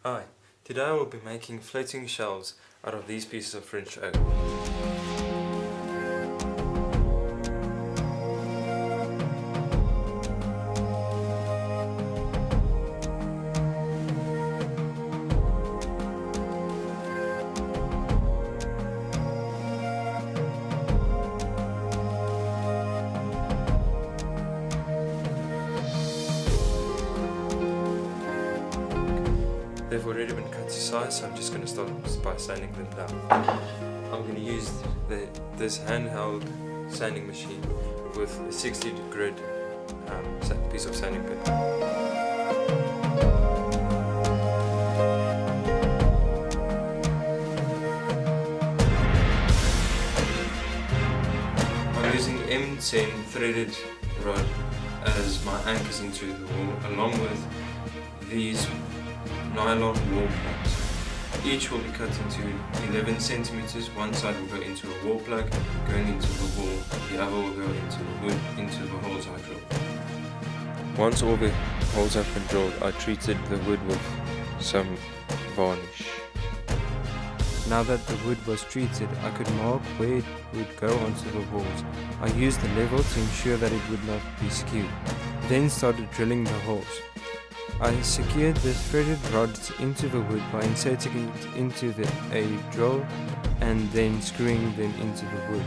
Hi, today I will be making floating shelves out of these pieces of French oak. They've already been cut to size, so I'm just going to start by sanding them down. I'm going to use this handheld sanding machine with a 60 grit piece of sanding bit. I'm using M10 threaded rod as my anchors into the wall, along with these nylon wall plugs. Each will be cut into 11 centimeters. One side will go into a wall plug going into the wall, the other will go into the wood, into the holes I drilled. Once all the holes have been drilled, I treated the wood with some varnish. Now that the wood was treated, I could mark where it would go onto the walls. I used the level to ensure that it would not be skewed, then started drilling the holes. I secured the threaded rods into the wood by inserting it into a drill and then screwing them into the wood.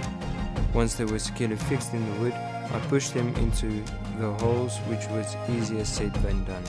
Once they were securely fixed in the wood, I pushed them into the holes, which was easier said than done.